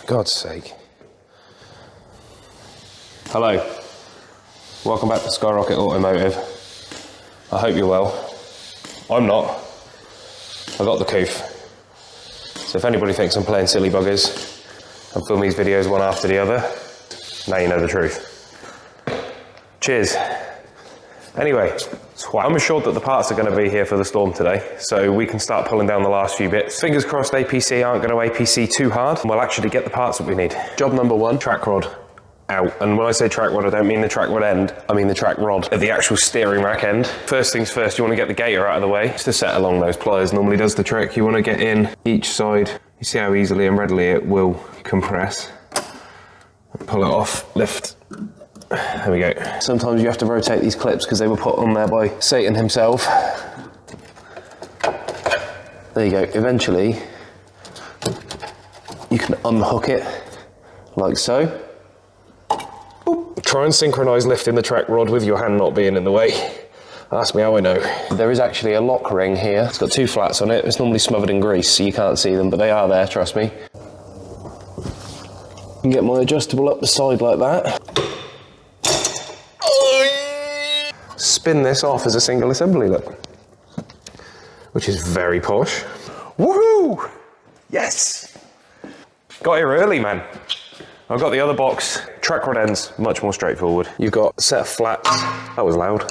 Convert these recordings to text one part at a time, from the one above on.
For God's sake. Hello. Welcome back to Skyrocket Automotive. I hope you're well. I'm not. I got the coof. So if anybody thinks I'm playing silly buggers and film these videos one after the other, now you know the truth. Cheers. Anyway, I'm assured that the parts are going to be here for the Storm today, so we can start pulling down the last few bits. Fingers crossed APC aren't going to APC too hard, and we'll actually get the parts that we need. Job number one, track rod out. And when I say track rod, I don't mean the track rod end, I mean the track rod at the actual steering rack end. First things first, you want to get the gator out of the way. Just to set along those pliers normally does the trick. You want to get in each side. You see how easily and readily it will compress. Pull it off, lift. There we go. Sometimes you have to rotate these clips because they were put on there by Satan himself. There you go. Eventually, you can unhook it like so. Boop. Try and synchronise lifting the track rod with your hand not being in the way. Ask me how I know. There is actually a lock ring here. It's got two flats on it. It's normally smothered in grease, so you can't see them, but they are there, trust me. I can get my adjustable up the side like that. Spin this off as a single assembly, look. Which is very posh. Woohoo! Yes! Got here early, man. I've got the other box. Track rod ends, much more straightforward. You've got a set of flats, that was loud,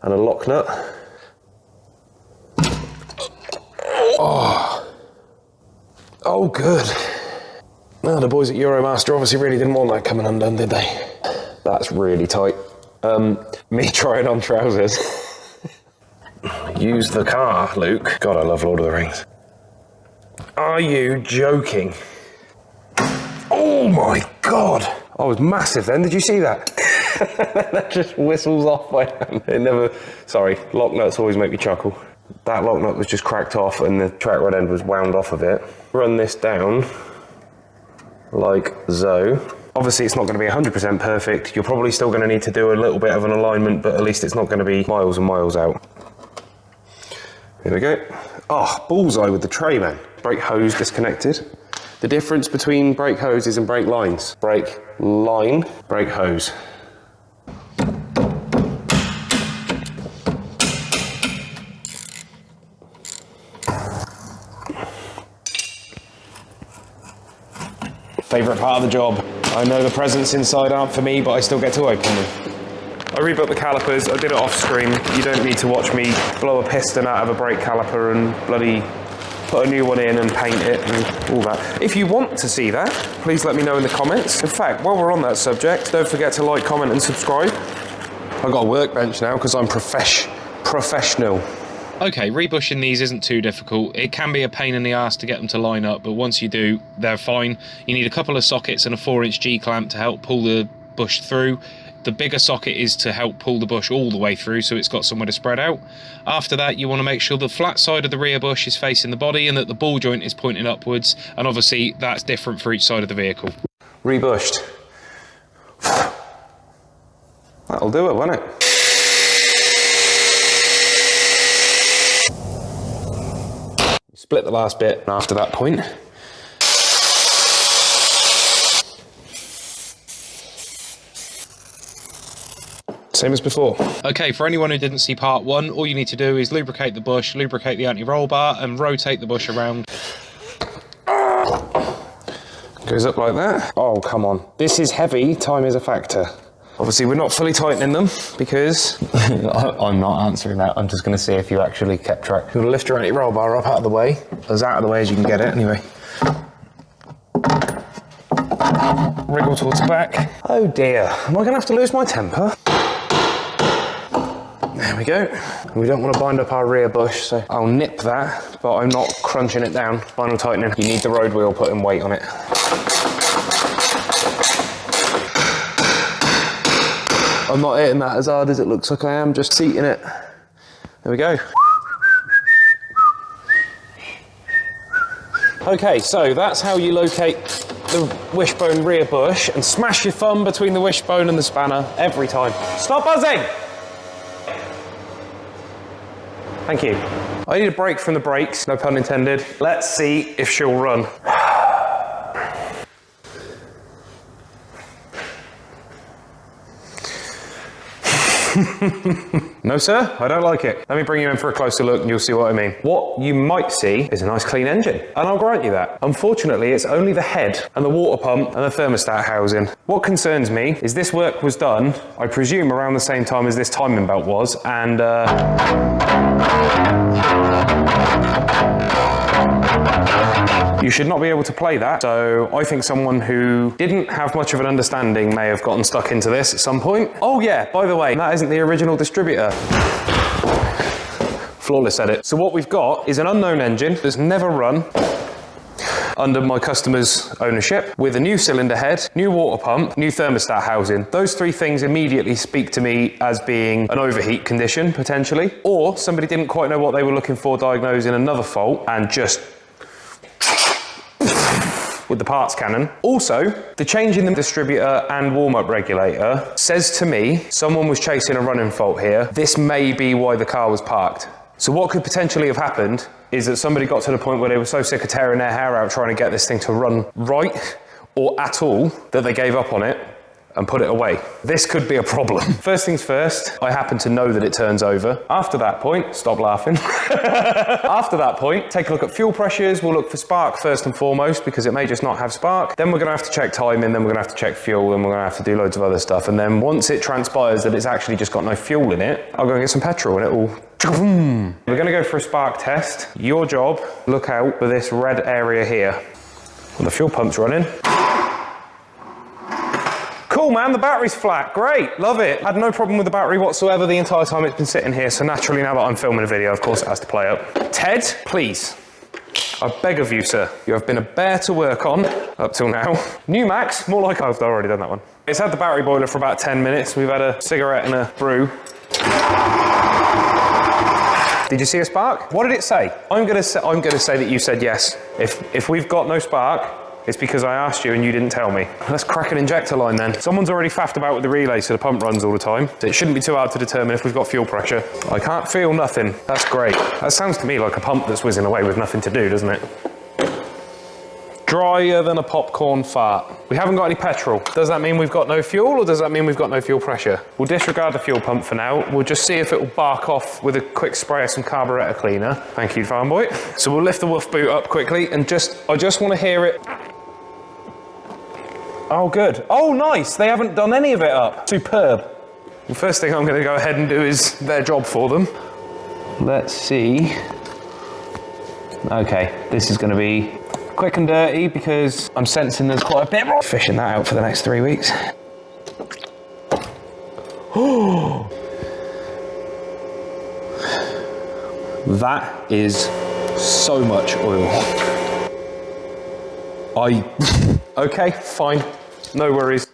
and a lock nut. Oh good. Now the boys at Euromaster obviously really didn't want that coming undone, did they? That's really tight. Me trying on trousers. Use the car, Luke. God, I love Lord of the Rings. Are you joking? Oh my God. I was massive then, did you see that? That just whistles off my hand. It never, sorry, lock nuts always make me chuckle. That lock nut was just cracked off and the track rod end was wound off of it. Run this down like so. Obviously it's not going to be 100% perfect. You're probably still going to need to do a little bit of an alignment, but at least it's not going to be miles and miles out. Here we go. Oh, bullseye with the tray, man. Brake hose disconnected. The difference between brake hoses and brake lines. Brake line, brake hose. Favourite part of the job. I know the presents inside aren't for me, but I still get to open them. I rebuilt the calipers, I did it off screen. You don't need to watch me blow a piston out of a brake caliper and bloody put a new one in and paint it and all that. If you want to see that, please let me know in the comments. In fact, while we're on that subject, don't forget to like, comment and subscribe. I've got a workbench now because I'm professional. Okay, rebushing these isn't too difficult. It can be a pain in the ass to get them to line up, but once you do, they're fine. You need a couple of sockets and a 4-inch G-clamp to help pull the bush through. The bigger socket is to help pull the bush all the way through so it's got somewhere to spread out. After that, you want to make sure the flat side of the rear bush is facing the body and that the ball joint is pointing upwards, and obviously that's different for each side of the vehicle. Rebushed. That'll do it, won't it? Split the last bit after that point. Same as before. Okay, for anyone who didn't see part one, all you need to do is lubricate the bush, lubricate the anti-roll bar, and rotate the bush around. Goes up like that. Oh, come on. This is heavy, time is a factor. Obviously, we're not fully tightening them because... I'm not answering that. I'm just going to see if you actually kept track. You're going to lift your anti-roll bar up out of the way. As out of the way as you can get it, anyway. Wriggle towards the back. Oh dear. Am I going to have to lose my temper? There we go. We don't want to bind up our rear bush, so I'll nip that, but I'm not crunching it down. Final tightening. You need the road wheel putting weight on it. I'm not hitting that as hard as it looks like I am, just seating it. There we go. Okay, so that's how you locate the wishbone rear bush and smash your thumb between the wishbone and the spanner every time. Stop buzzing! Thank you. I need a break from the brakes, no pun intended. Let's see if she'll run. No, sir, I don't like it. Let me bring you in for a closer look and you'll see what I mean. What you might see is a nice clean engine, and I'll grant you that. Unfortunately, it's only the head and the water pump and the thermostat housing. What concerns me is this work was done, I presume, around the same time as this timing belt was, and you should not be able to play that. So I think someone who didn't have much of an understanding may have gotten stuck into this at some point. Oh yeah, by the way, that isn't the original distributor. Flawless edit. So what we've got is an unknown engine that's never run under my customer's ownership, with a new cylinder head, new water pump, new thermostat housing. Those three things immediately speak to me as being an overheat condition, potentially, or somebody didn't quite know what they were looking for diagnosing another fault and just with the parts cannon. Also, the change in the distributor and warm-up regulator says to me someone was chasing a running fault here. This may be why the car was parked. So what could potentially have happened is that somebody got to the point where they were so sick of tearing their hair out trying to get this thing to run right or at all that they gave up on it and put it away. This could be a problem. First things first, I happen to know that it turns over. After that point, stop laughing. After that point, take a look at fuel pressures. We'll look for spark first and foremost, because it may just not have spark. Then we're gonna have to check timing, then we're gonna have to check fuel, then we're gonna have to do loads of other stuff. And then once it transpires that it's actually just got no fuel in it, I'll go and get some petrol and it will. We're gonna go for a spark test. Your job, look out for this red area here. Well, the fuel pump's running. Cool, man, the battery's flat. Great, love it. Had no problem with the battery whatsoever the entire time it's been sitting here, so naturally now that I'm filming a video, of course it has to play up. Ted, please. I beg of you, sir. You have been a bear to work on up till now. New Max, more like I've already done that one. It's had the battery boiler for about 10 minutes. We've had a cigarette and a brew. Did you see a spark? What did it say? I'm gonna say that you said yes. If we've got no spark, it's because I asked you and you didn't tell me. Let's crack an injector line then. Someone's already faffed about with the relay so the pump runs all the time. So it shouldn't be too hard to determine if we've got fuel pressure. I can't feel nothing. That's great. That sounds to me like a pump that's whizzing away with nothing to do, doesn't it? Drier than a popcorn fart. We haven't got any petrol. Does that mean we've got no fuel, or does that mean we've got no fuel pressure? We'll disregard the fuel pump for now. We'll just see if it will bark off with a quick spray of some carburetor cleaner. Thank you, farm boy. So we'll lift the wolf boot up quickly and I just want to hear it. Oh, good. Oh, nice. They haven't done any of it up. Superb. The first thing I'm going to go ahead and do is their job for them. Let's see. Okay, this is going to be quick and dirty because I'm sensing there's quite a bit more. Fishing that out for the next 3 weeks. Oh, that is so much oil. Okay, fine, no worries.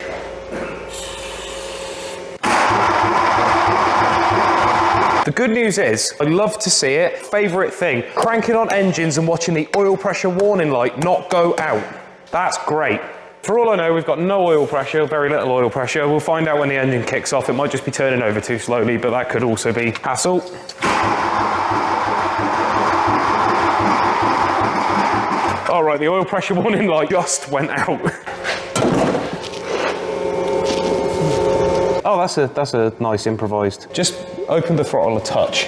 The good news is, I love to see it. Favourite thing, cranking on engines and watching the oil pressure warning light not go out. That's great. For all I know, we've got no oil pressure, very little oil pressure. We'll find out when the engine kicks off. It might just be turning over too slowly, but that could also be hassle. All right, the oil pressure warning light just went out. Oh, that's a nice improvised. Just open the throttle a touch.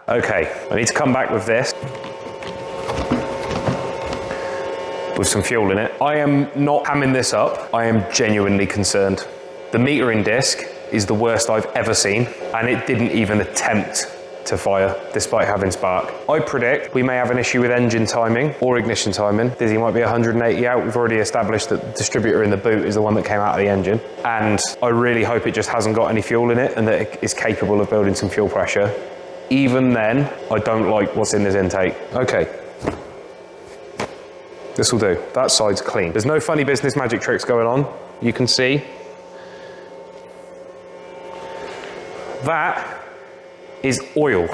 Okay, I need to come back with this. With some fuel in it. I am not hamming this up. I am genuinely concerned. The metering disc is the worst I've ever seen, and it didn't even attempt to fire despite having spark. I predict we may have an issue with engine timing or ignition timing. Dizzy might be 180 out. We've already established that the distributor in the boot is the one that came out of the engine, and I really hope it just hasn't got any fuel in it and that it is capable of building some fuel pressure. Even then, I don't like what's in this intake. Okay. This will do. That side's clean. There's no funny business magic tricks going on. You can see. That is oil.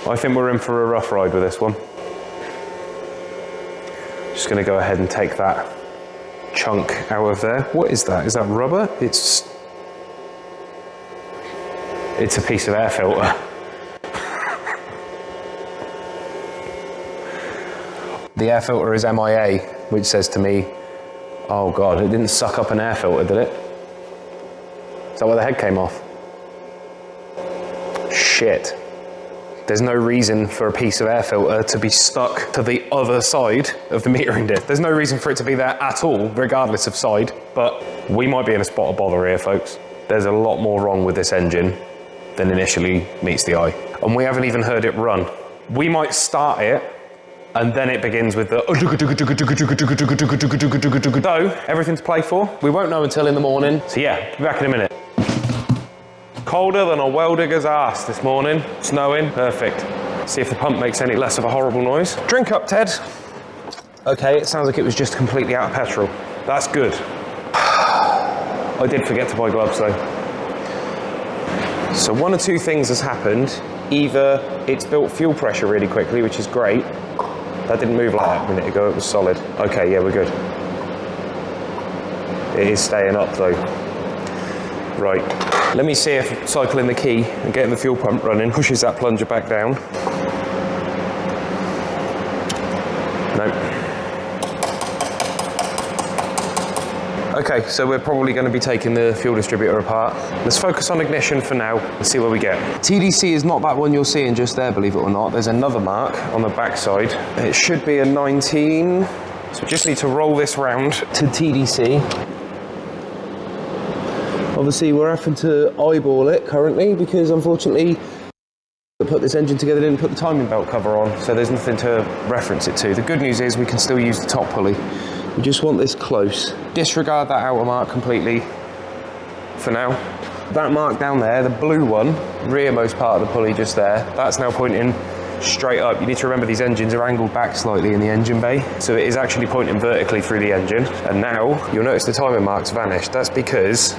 I think we're in for a rough ride with this one. Just gonna go ahead and take that chunk out of there. What is that? Is that rubber? It's a piece of air filter. The air filter is MIA. which says to me, oh God, it didn't suck up an air filter, did it? Is that why the head came off? Shit. There's no reason for a piece of air filter to be stuck to the other side of the metering disc. There's no reason for it to be there at all, regardless of side, but we might be in a spot of bother here, folks. There's a lot more wrong with this engine than initially meets the eye. And we haven't even heard it run. We might start it, and then it begins with the so everything to play for. We won't know until in the morning. So yeah, be back in a minute. Colder than a well digger's ass this morning. Snowing, perfect. See if the pump makes any less of a horrible noise. Drink up, Ted. Okay, it sounds like it was just completely out of petrol. That's good. I did forget to buy gloves though. So one or two things has happened. Either it's built fuel pressure really quickly, which is great. That didn't move like that a minute ago, it was solid. Okay, yeah, we're good. It is staying up though. Right, let me see if cycling the key and getting the fuel pump running pushes that plunger back down. No. Okay, so we're probably going to be taking the fuel distributor apart. Let's focus on ignition for now and see where we get. TDC is not that one you're seeing just there, believe it or not. There's another mark on the back side. It should be a 19. So we just need to roll this round to TDC. Obviously, we're having to eyeball it currently because unfortunately, to put this engine together didn't put the timing belt cover on, so there's nothing to reference it to. The good news is we can still use the top pulley. We just want this close. Disregard that outer mark completely for now. That mark down there, the blue one, rearmost part of the pulley just there, that's now pointing straight up. You need to remember these engines are angled back slightly in the engine bay, so it is actually pointing vertically through the engine. And now you'll notice the timing mark's vanished. That's because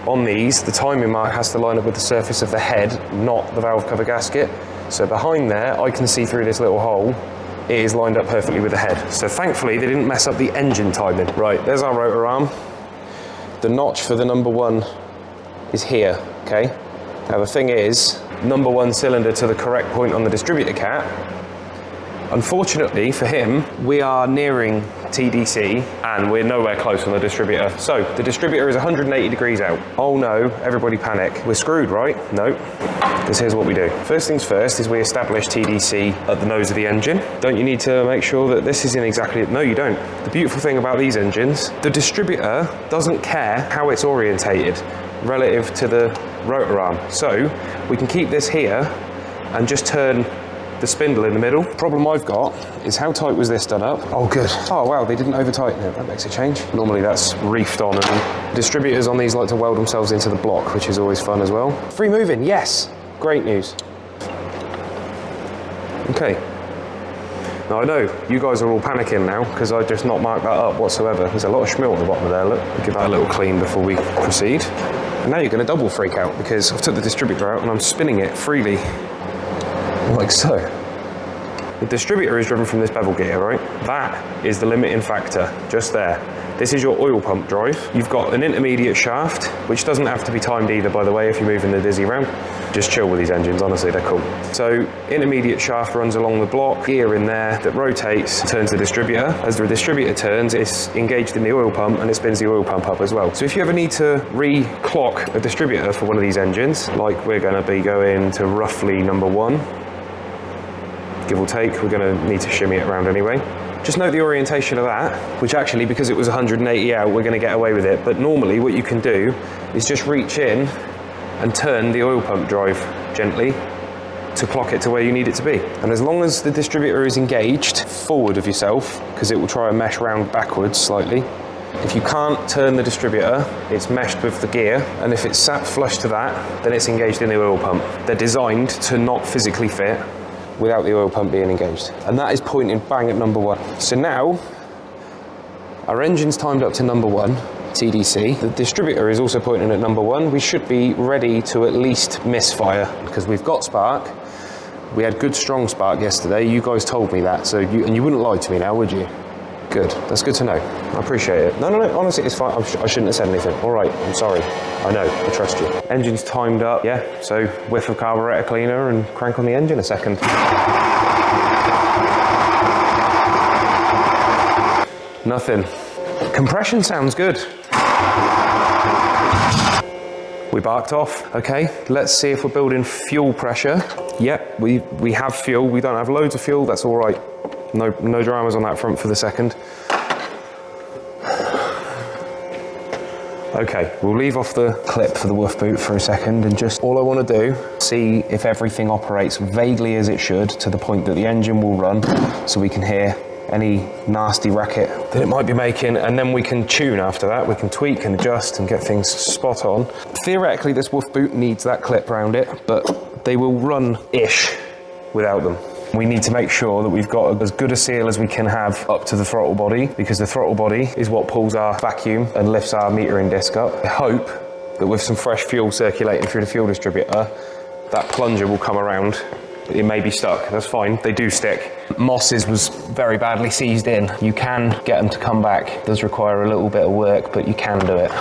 on these, the timing mark has to line up with the surface of the head, not the valve cover gasket. So behind there, I can see through this little hole, it is lined up perfectly with the head. So thankfully, they didn't mess up the engine timing. Right, there's our rotor arm. The notch for the number one is here, okay? Now the thing is, number one cylinder to the correct point on the distributor cap. Unfortunately for him, we are nearing TDC and we're nowhere close on the distributor. So the distributor is 180 degrees out. Oh no, everybody panic. We're screwed, right? No, because here's what we do. First things first is we establish TDC at the nose of the engine. Don't you need to make sure that this is in exactly, no you don't. The beautiful thing about these engines, the distributor doesn't care how it's orientated relative to the rotor arm. So we can keep this here and just turn the spindle in the middle. Problem I've got is how tight was this done up? Oh good. Oh wow, they didn't over tighten it. That makes a change. Normally that's reefed on, and distributors on these like to weld themselves into the block, which is always fun as well. Free moving, yes. Great news. Okay. Now I know you guys are all panicking now because I've just not marked that up whatsoever. There's a lot of schmilt at the bottom of there, look. I'll give that a little clean before we proceed. And now you're going to double freak out because I've took the distributor out and I'm spinning it freely like so. The distributor is driven from this bevel gear, right? That is the limiting factor, just there. This is your oil pump drive. You've got an intermediate shaft, which doesn't have to be timed either, by the way, if you're moving the dizzy around. Just chill with these engines, honestly, they're cool. So, intermediate shaft runs along the block, gear in there that rotates, turns the distributor. As the distributor turns, it's engaged in the oil pump and it spins the oil pump up as well. So if you ever need to re-clock a distributor for one of these engines, like we're gonna be going to roughly number one, give or take, we're going to need to shimmy it around anyway. Just note the orientation of that, which actually, because it was 180 out, we're going to get away with it. But normally what you can do is just reach in and turn the oil pump drive gently to clock it to where you need it to be. And as long as the distributor is engaged forward of yourself, because it will try and mesh round backwards slightly, if you can't turn the distributor, it's meshed with the gear, and if it's sat flush to that, then it's engaged in the oil pump. They're designed to not physically fit without the oil pump being engaged. And that is pointing bang at number one. So now, our engine's timed up to number one, TDC. The distributor is also pointing at number one. We should be ready to at least misfire, because we've got spark. We had good strong spark yesterday. You guys told me that, so you wouldn't lie to me now, would you? Good, that's good to know. I appreciate it. No, honestly, it's fine. I shouldn't have said anything. All right, I'm sorry. I know, I trust you. Engine's timed up, yeah, so whiff of carburetor cleaner and crank on the engine a second. Nothing. Compression sounds good. We barked off. Okay, let's see if we're building fuel pressure. Yep, we have fuel. We don't have loads of fuel, that's all right. No dramas on that front for the second. Okay, we'll leave off the clip for the woof boot for a second, and just all I want to do, see if everything operates vaguely as it should, to the point that the engine will run, so we can hear any nasty racket that it might be making, and then we can tune after that. We can tweak and adjust and get things spot on. Theoretically, this woof boot needs that clip around it, but they will run-ish without them. We need to make sure that we've got as good a seal as we can have up to the throttle body, because the throttle body is what pulls our vacuum and lifts our metering disc up. I hope that with some fresh fuel circulating through the fuel distributor, that plunger will come around. It may be stuck, that's fine, they do stick. Moss's was very badly seized in. You can get them to come back. It does require a little bit of work, but you can do it.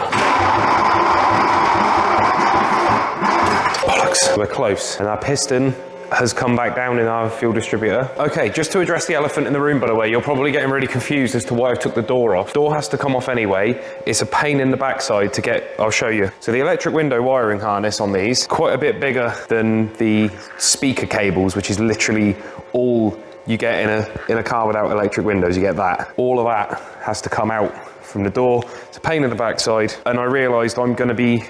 Bollocks. We're close, and our piston has come back down in our fuel distributor. Okay, just to address the elephant in the room, by the way, you're probably getting really confused as to why I took the door off. Door has to come off anyway. It's a pain in the backside to get, I'll show you. So the electric window wiring harness on these, quite a bit bigger than the speaker cables, which is literally all you get in a car without electric windows. You get that. All of that has to come out from the door. It's a pain in the backside, and I realized I'm gonna be,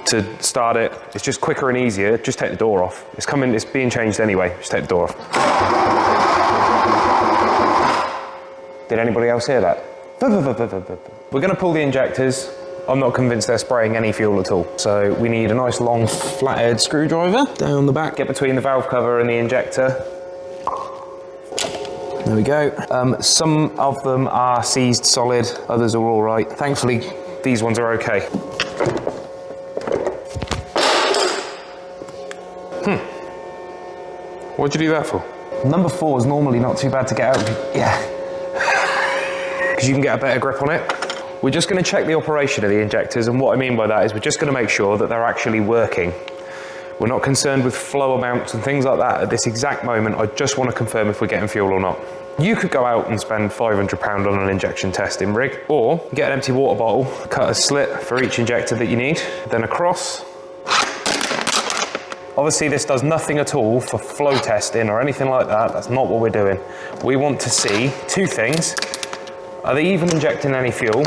to start it, it's just quicker and easier, just take the door off. It's being changed anyway, just take the door off. Did anybody else hear that? We're gonna pull the injectors. I'm not convinced they're spraying any fuel at all. So we need a nice long flathead screwdriver down the back, get between the valve cover and the injector. There we go. Some of them are seized solid, others are all right. Thankfully, these ones are okay. What'd you do that for? Number 4 is normally not too bad to get out. Yeah. Because you can get a better grip on it. We're just going to check the operation of the injectors, and what I mean by that is we're just going to make sure that they're actually working. We're not concerned with flow amounts and things like that at this exact moment. I just want to confirm if we're getting fuel or not. You could go out and spend £500 on an injection testing rig, or get an empty water bottle, cut a slit for each injector that you need, then across. Obviously this does nothing at all for flow testing or anything like that. That's not what we're doing. We want to see 2 things. Are they even injecting any fuel?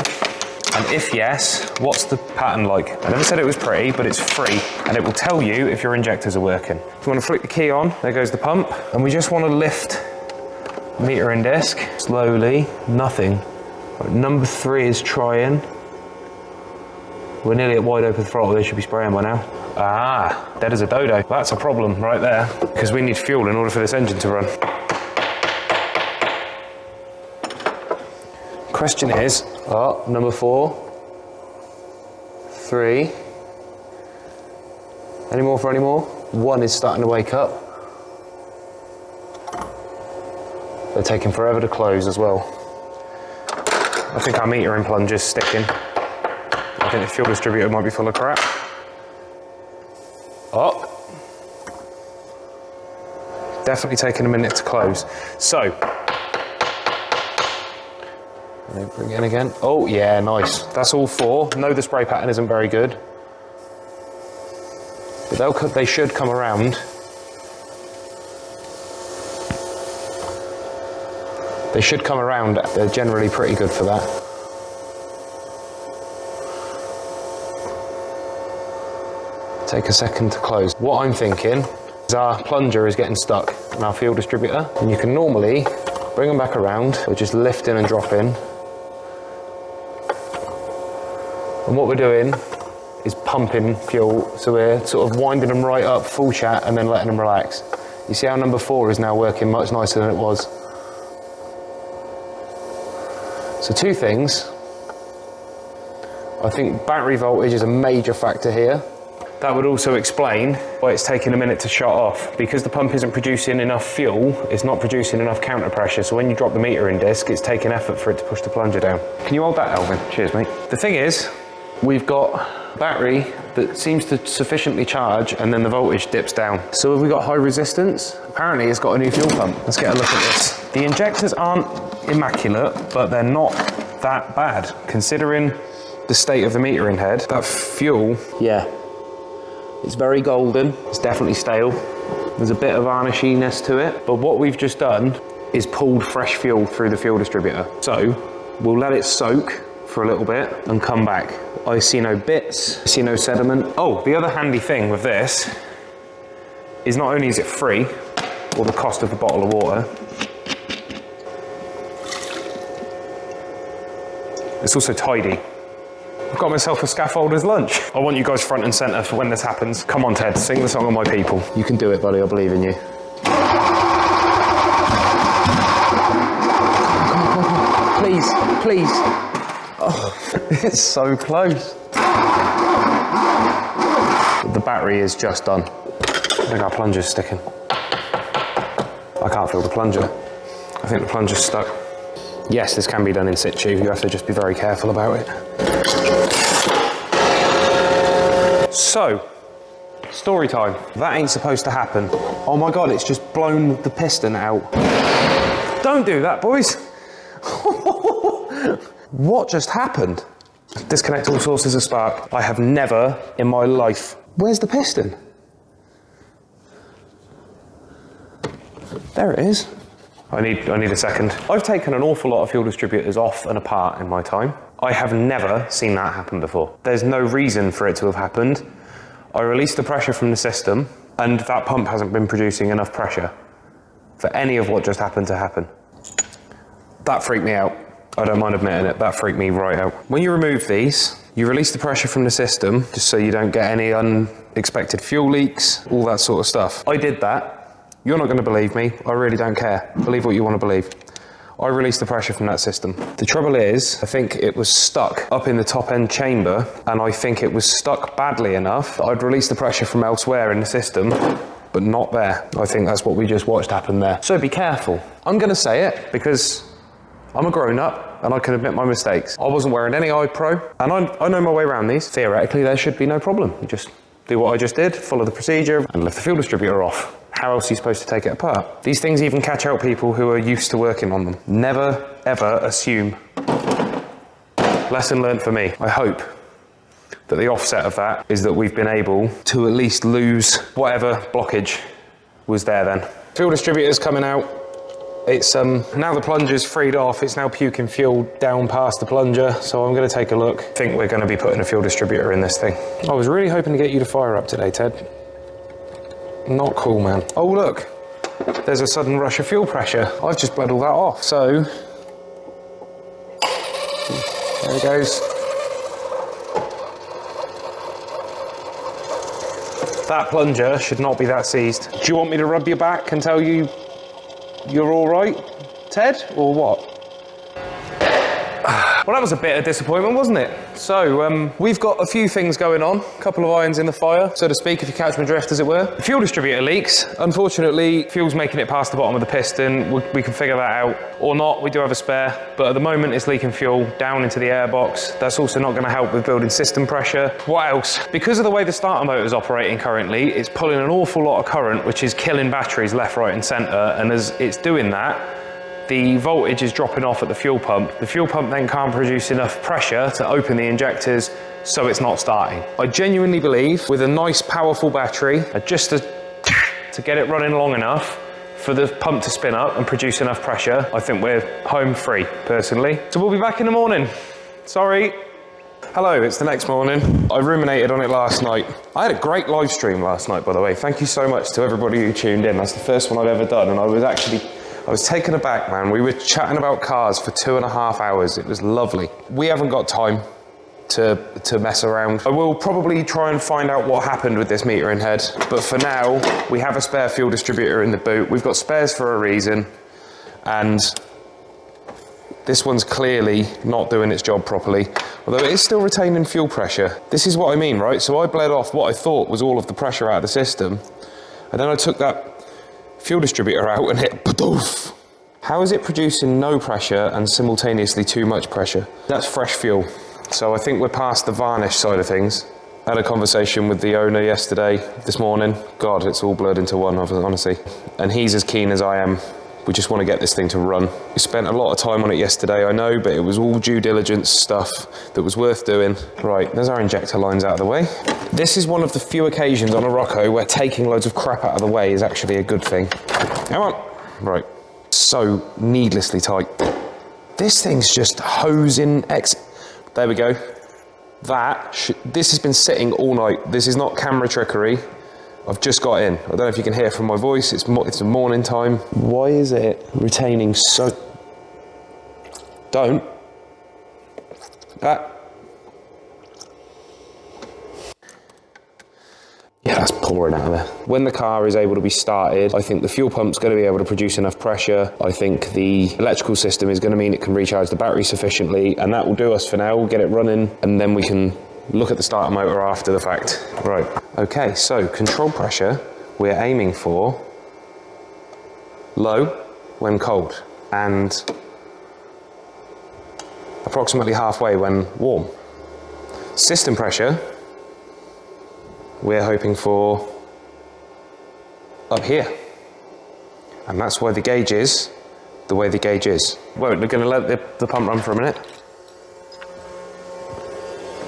And if yes, what's the pattern like? I never said it was pretty, but it's free, and it will tell you if your injectors are working. If you want to flick the key on, there goes the pump, and we just want to lift metering disc slowly. Nothing. Right, number 3 is trying. We're nearly at wide open throttle. They should be spraying by now. Ah, dead as a dodo. That's a problem right there, because we need fuel in order for this engine to run. Question is, number 4, 3. Any more for any more? 1 is starting to wake up. They're taking forever to close as well. I think our metering plunger's sticking. I think the fuel distributor might be full of crap. Oh. Definitely taking a minute to close. So, bring it in again. Oh yeah, nice. That's all 4. No, the spray pattern isn't very good. But they should come around. They should come around. They're generally pretty good for that. Take a second to close. What I'm thinking is our plunger is getting stuck in our fuel distributor, and you can normally bring them back around or just lift in and drop in. And what we're doing is pumping fuel, so we're sort of winding them right up full chat and then letting them relax. You see how number 4 is now working much nicer than it was. So 2 things. I think battery voltage is a major factor here. That would also explain why it's taking a minute to shut off. Because the pump isn't producing enough fuel, it's not producing enough counter pressure, so when you drop the metering disc, it's taking effort for it to push the plunger down. Can you hold that, Alvin? Cheers, mate. The thing is, we've got a battery that seems to sufficiently charge and then the voltage dips down. So have we got high resistance? Apparently it's got a new fuel pump. Let's get a look at this. The injectors aren't immaculate, but they're not that bad considering the state of the metering head. That fuel, yeah, it's very golden. It's definitely stale. There's a bit of varnishiness to it, but what we've just done is pulled fresh fuel through the fuel distributor. So we'll let it soak for a little bit and come back. I see no bits, I see no sediment. Oh, the other handy thing with this is not only is it free, or the cost of the bottle of water, it's also tidy. I've got myself a scaffolder's lunch. I want you guys front and centre for when this happens. Come on, Ted, sing the song of my people. You can do it, buddy, I believe in you. Come on. Please, please. Oh, it's so close. The battery is just done. I think our plunger's sticking. I can't feel the plunger. I think the plunger's stuck. Yes, this can be done in situ. You have to just be very careful about it. So, story time. That ain't supposed to happen. Oh my God, it's just blown the piston out. Don't do that, boys. What just happened? Disconnect all sources of spark. I have never in my life. Where's the piston? There it is. I need a second. I've taken an awful lot of fuel distributors off and apart in my time. I have never seen that happen before. There's no reason for it to have happened. I released the pressure from the system and that pump hasn't been producing enough pressure for any of what just happened to happen. That freaked me out. I don't mind admitting it, that freaked me right out. When you remove these, you release the pressure from the system just so you don't get any unexpected fuel leaks, all that sort of stuff. I did that. You're not going to believe me. I really don't care. Believe what you want to believe. I released the pressure from that system. The trouble is, I think it was stuck up in the top end chamber, and I think it was stuck badly enough that I'd released the pressure from elsewhere in the system, but not there. I think that's what we just watched happen there. So be careful. I'm going to say it because I'm a grown-up and I can admit my mistakes. I wasn't wearing any iPro, and I know my way around these. Theoretically, there should be no problem. You just do what I just did, follow the procedure, and lift the fuel distributor off. How else are you supposed to take it apart? These things even catch out people who are used to working on them. Never, ever assume. Lesson learned for me. I hope that the offset of that is that we've been able to at least lose whatever blockage was there then. Fuel distributor's coming out. It's now the plunger's freed off, it's now puking fuel down past the plunger, so I'm gonna take a look. I think we're gonna be putting a fuel distributor in this thing. I was really hoping to get you to fire up today, Ted. Not cool, man. Oh look, there's a sudden rush of fuel pressure. I've just bled all that off, so there it goes. That plunger should not be that seized. Do you want me to rub your back and tell you you're all right, Ted, or what? Well, that was a bit of disappointment, wasn't it? So, we've got a few things going on, a couple of irons in the fire, so to speak, if you catch my drift, as it were. The fuel distributor leaks. Unfortunately, fuel's making it past the bottom of the piston. We can figure that out, or not. We do have a spare, but at the moment, it's leaking fuel down into the airbox. That's also not going to help with building system pressure. What else? Because of the way the starter motor is operating currently, it's pulling an awful lot of current, which is killing batteries left, right, and centre. And as it's doing that, the voltage is dropping off at the fuel pump. The fuel pump then can't produce enough pressure to open the injectors, so it's not starting. I genuinely believe with a nice powerful battery, just to get it running long enough for the pump to spin up and produce enough pressure, I think we're home free, personally. So we'll be back in the morning. Sorry. Hello, it's the next morning. I ruminated on it last night. I had a great live stream last night, by the way. Thank you so much to everybody who tuned in. That's the first one I've ever done, and I was taken aback, man. We were chatting about cars for 2.5 hours. It was lovely. We haven't got time to mess around. I will probably try and find out what happened with this metering head, but for now, we have a spare fuel distributor in the boot. We've got spares for a reason, and this one's clearly not doing its job properly, although it is still retaining fuel pressure. This is what I mean, right? So I bled off what I thought was all of the pressure out of the system, and then I took that fuel distributor out and hit badoof. How is it producing no pressure and simultaneously too much pressure? That's fresh fuel. So I think we're past the varnish side of things. I had a conversation with the owner this morning. God, it's all blurred into one, honestly. And he's as keen as I am. We just want to get this thing to run. We spent a lot of time on it yesterday, I know, but it was all due diligence stuff that was worth doing. Right, there's our injector lines out of the way. This is one of the few occasions on a Rocco where taking loads of crap out of the way is actually a good thing. Come on. Right, so needlessly tight. This thing's just hosing There we go. This has been sitting all night. This is not camera trickery. I've just got in. I don't know if you can hear from my voice. It's a morning time. Why is it retaining so... Don't. That. Yeah, that's pouring out of there. When the car is able to be started, I think the fuel pump's going to be able to produce enough pressure. I think the electrical system is going to mean it can recharge the battery sufficiently, and that will do us for now. We'll get it running, and then we can look at the starter motor after the fact. Right, okay, so control pressure, we're aiming for low when cold, and approximately halfway when warm. System pressure, we're hoping for up here. And that's why the gauge is the way the gauge is. Well, we're gonna let the pump run for a minute.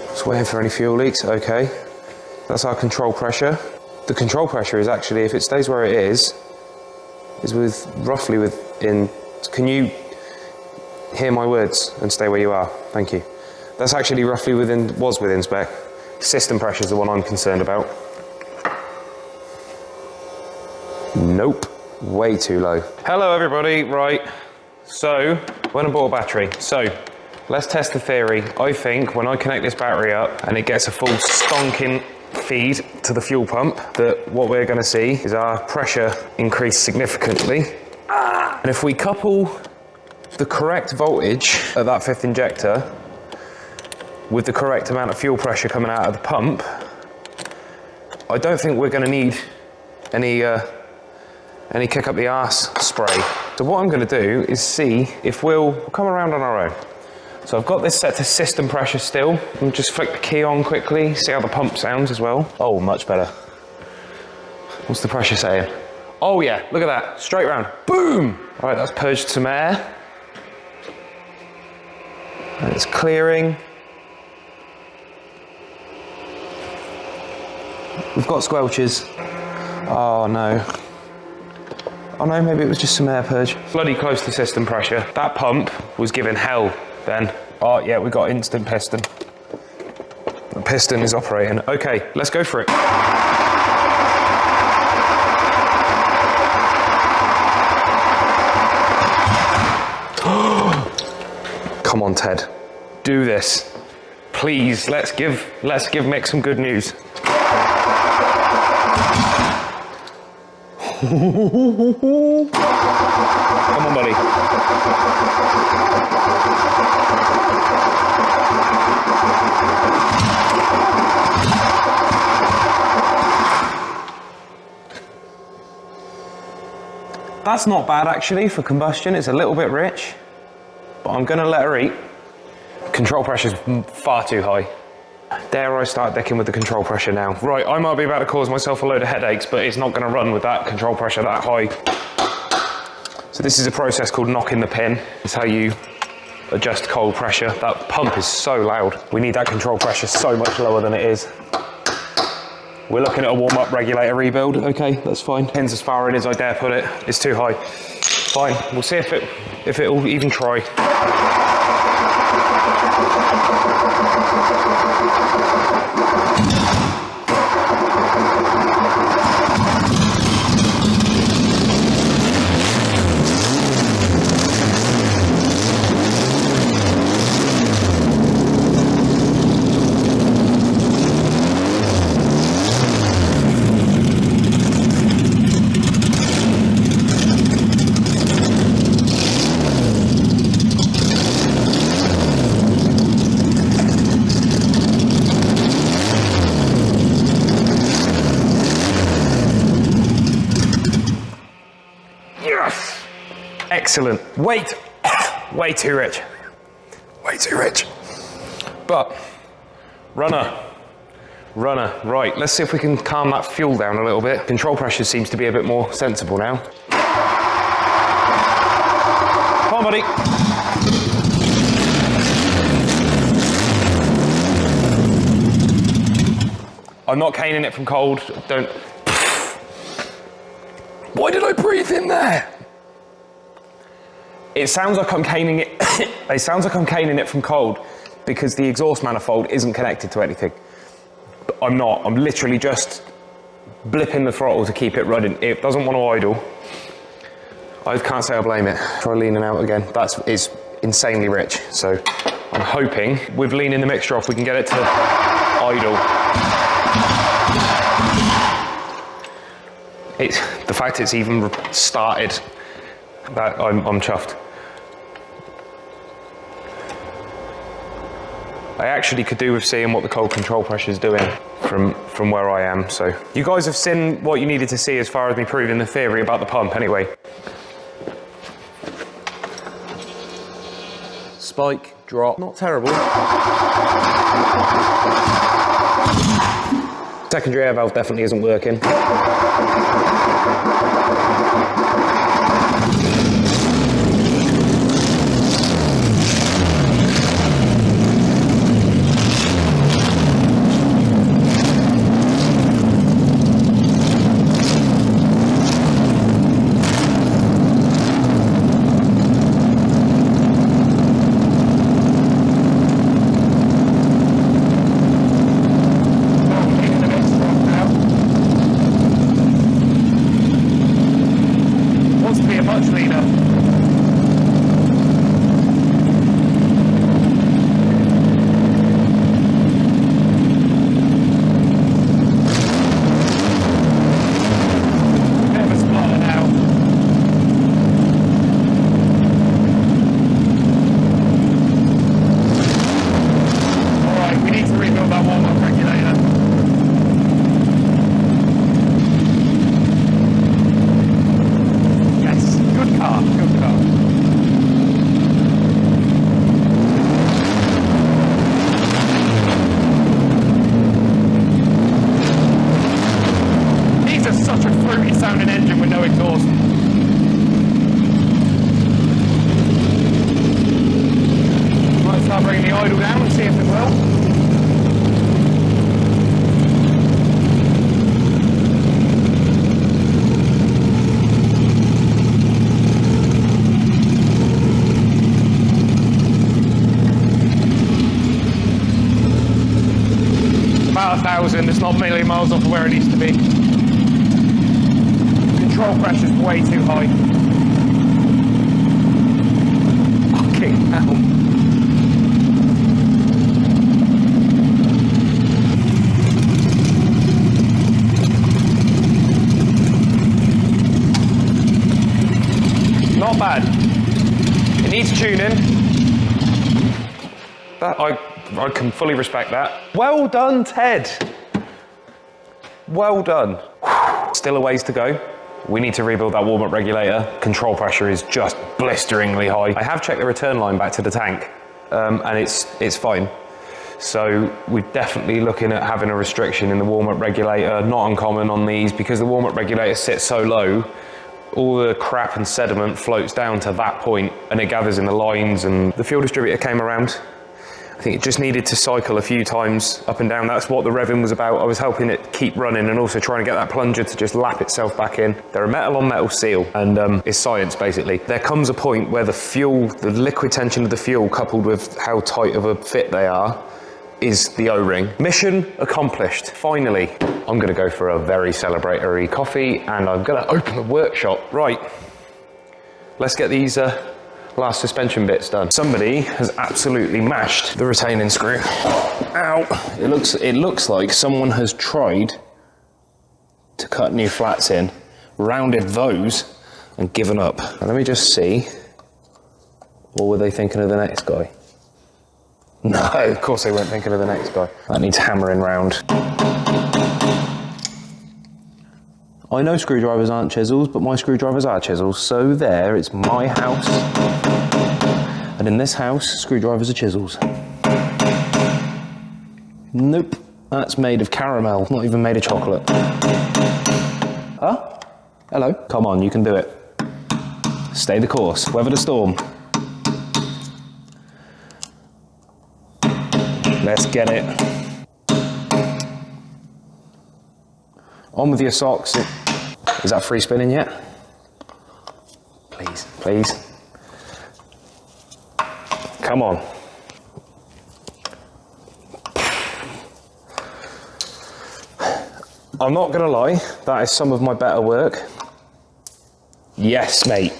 Just waiting for any fuel leaks, okay. That's our control pressure. The control pressure is actually, if it stays where it is roughly within, can you hear my words and stay where you are? Thank you. That's actually roughly was within spec. System pressure is the one I'm concerned about. Nope, way too low. Hello everybody, right. So, went and bought a battery. So, let's test the theory. I think when I connect this battery up and it gets a full stonking feed to the fuel pump, that what we're gonna see is our pressure increase significantly. And if we couple the correct voltage at that 5th injector with the correct amount of fuel pressure coming out of the pump, I don't think we're gonna need any kick up the arse spray. So what I'm gonna do is see if we'll come around on our own. So I've got this set to system pressure still. I'll just flick the key on quickly, see how the pump sounds as well. Oh, much better. What's the pressure saying? Oh yeah, look at that, straight round, boom! All right, that's purged some air. And it's clearing. We've got squelches. Oh no. Oh no, maybe it was just some air purge. Bloody close to system pressure. That pump was giving hell then. Oh yeah, we got instant piston. The piston is operating. Okay, let's go for it. Come on, Ted. Do this. Please, let's give Mick some good news. Come on, buddy. That's not bad actually for combustion. It's a little bit rich, but I'm gonna let her eat. Control pressure's far too high. Dare I start decking with the control pressure now? Right, I might be about to cause myself a load of headaches, but it's not gonna run with that control pressure that high. So this is a process called knocking the pin. It's how you adjust cold pressure. That pump is so loud. We need that control pressure so much lower than it is. We're looking at a warm-up regulator rebuild. Okay, that's fine. Pin's as far in as I dare put it. It's too high. Fine, we'll see if it'll even try. Excellent. Wait, way too rich. Way too rich. but runner, right, let's see if we can calm that fuel down a little bit. Control pressure seems to be a bit more sensible now. Come on, buddy. I'm not caning it from cold, don't. Why did I breathe in there? It sounds like I'm caning it, it sounds like I'm caning it from cold because the exhaust manifold isn't connected to anything. But I'm not, I'm literally just blipping the throttle to keep it running. It doesn't want to idle. I can't say I blame it. Try leaning out again. It's insanely rich. So I'm hoping with leaning the mixture off, we can get it to idle. The fact it's even started, that I'm chuffed. I actually could do with seeing what the cold control pressure is doing from where I am. So you guys have seen what you needed to see as far as me proving the theory about the pump anyway. Spike, drop, not terrible. Secondary air valve definitely isn't working. It's not a million miles off of where it needs to be. Control pressure's way too high. Fucking hell. Not bad. It needs tuning. That I can fully respect that. Well done, Ted. Well done. Still a ways to go. We need to rebuild that warm-up regulator. Control pressure is just blisteringly high. I have checked the return line back to the tank, and it's fine. So we're definitely looking at having a restriction in the warm-up regulator. Not uncommon on these because the warm-up regulator sits so low, all the crap and sediment floats down to that point and it gathers in the lines, and the fuel distributor came around. I think it just needed to cycle a few times up and down. That's what the revving was about. I was helping it keep running and also trying to get that plunger to just lap itself back in. They're a metal on metal seal, and it's science basically. There comes a point where the fuel, the liquid tension of the fuel coupled with how tight of a fit they are, is the O-ring. Mission accomplished. Finally, I'm gonna go for a very celebratory coffee and I'm gonna open the workshop. Right, let's get these last suspension bits done. Somebody has absolutely mashed the retaining screw. Ow! It looks like someone has tried to cut new flats in, rounded those, and given up. Now, let me just see. What were they thinking of the next guy? No, of course they weren't thinking of the next guy. That needs hammering round. I know screwdrivers aren't chisels, but my screwdrivers are chisels. So there, it's my house. And in this house, screwdrivers are chisels. Nope, that's made of caramel, not even made of chocolate. Huh? Hello? Come on, you can do it. Stay the course, weather the storm. Let's get it. On with your socks. Is that free spinning yet? Please, please. Come on. I'm not gonna lie, that is some of my better work. Yes, mate.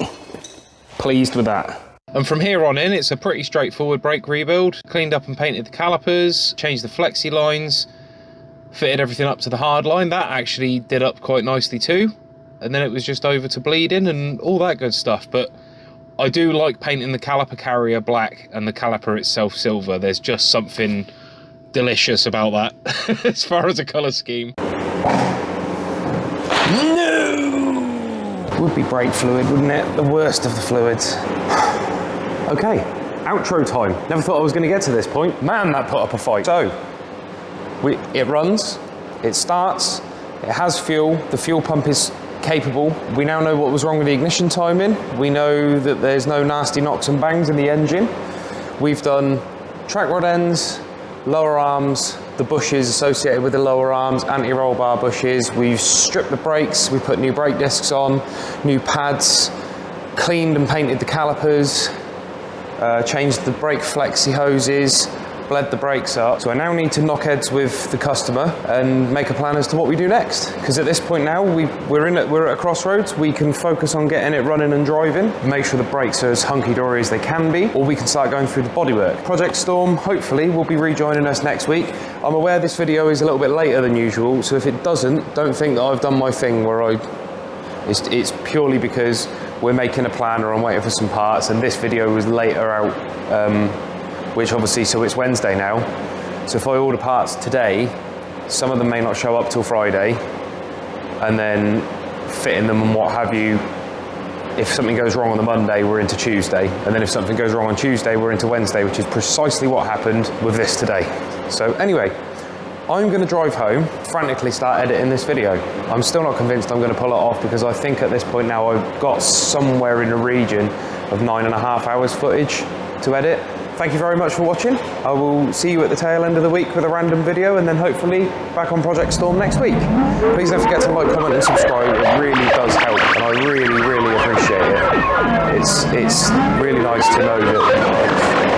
Pleased with that. And from here on in, it's a pretty straightforward brake rebuild. Cleaned up and painted the calipers, changed the flexi lines, fitted everything up to the hard line. That actually did up quite nicely too. And then it was just over to bleeding and all that good stuff. But I do like painting the caliper carrier black and the caliper itself silver. There's just something delicious about that as far as a colour scheme. No! Would be brake fluid, wouldn't it? The worst of the fluids. Okay, outro time. Never thought I was going to get to this point. Man, that put up a fight. So, it runs, it starts, it has fuel, the fuel pump is capable. We now know what was wrong with the ignition timing. We know that there's no nasty knocks and bangs in the engine. We've done track rod ends, lower arms, the bushes associated with the lower arms, anti-roll bar bushes. We've stripped the brakes, we put new brake discs on, new pads, cleaned and painted the calipers, changed the brake flexi hoses, bled the brakes up. So I now need to knock heads with the customer and make a plan as to what we do next. Because at this point now, we're at a crossroads. We can focus on getting it running and driving, make sure the brakes are as hunky-dory as they can be, or we can start going through the bodywork. Project Storm, hopefully, will be rejoining us next week. I'm aware this video is a little bit later than usual, so if it doesn't, don't think that I've done my thing where it's purely because we're making a plan or I'm waiting for some parts, and this video was later out, which obviously, so it's Wednesday now. So if I order parts today, some of them may not show up till Friday, and then fitting them and what have you. If something goes wrong on the Monday, we're into Tuesday. And then if something goes wrong on Tuesday, we're into Wednesday, which is precisely what happened with this today. So anyway, I'm gonna drive home, frantically start editing this video. I'm still not convinced I'm gonna pull it off because I think at this point now I've got somewhere in the region of 9.5 hours footage to edit. Thank you very much for watching. I will see you at the tail end of the week with a random video, and then hopefully back on Project Storm next week. Please don't forget to like, comment and subscribe. It really does help, and I really, really appreciate it. It's really nice to know that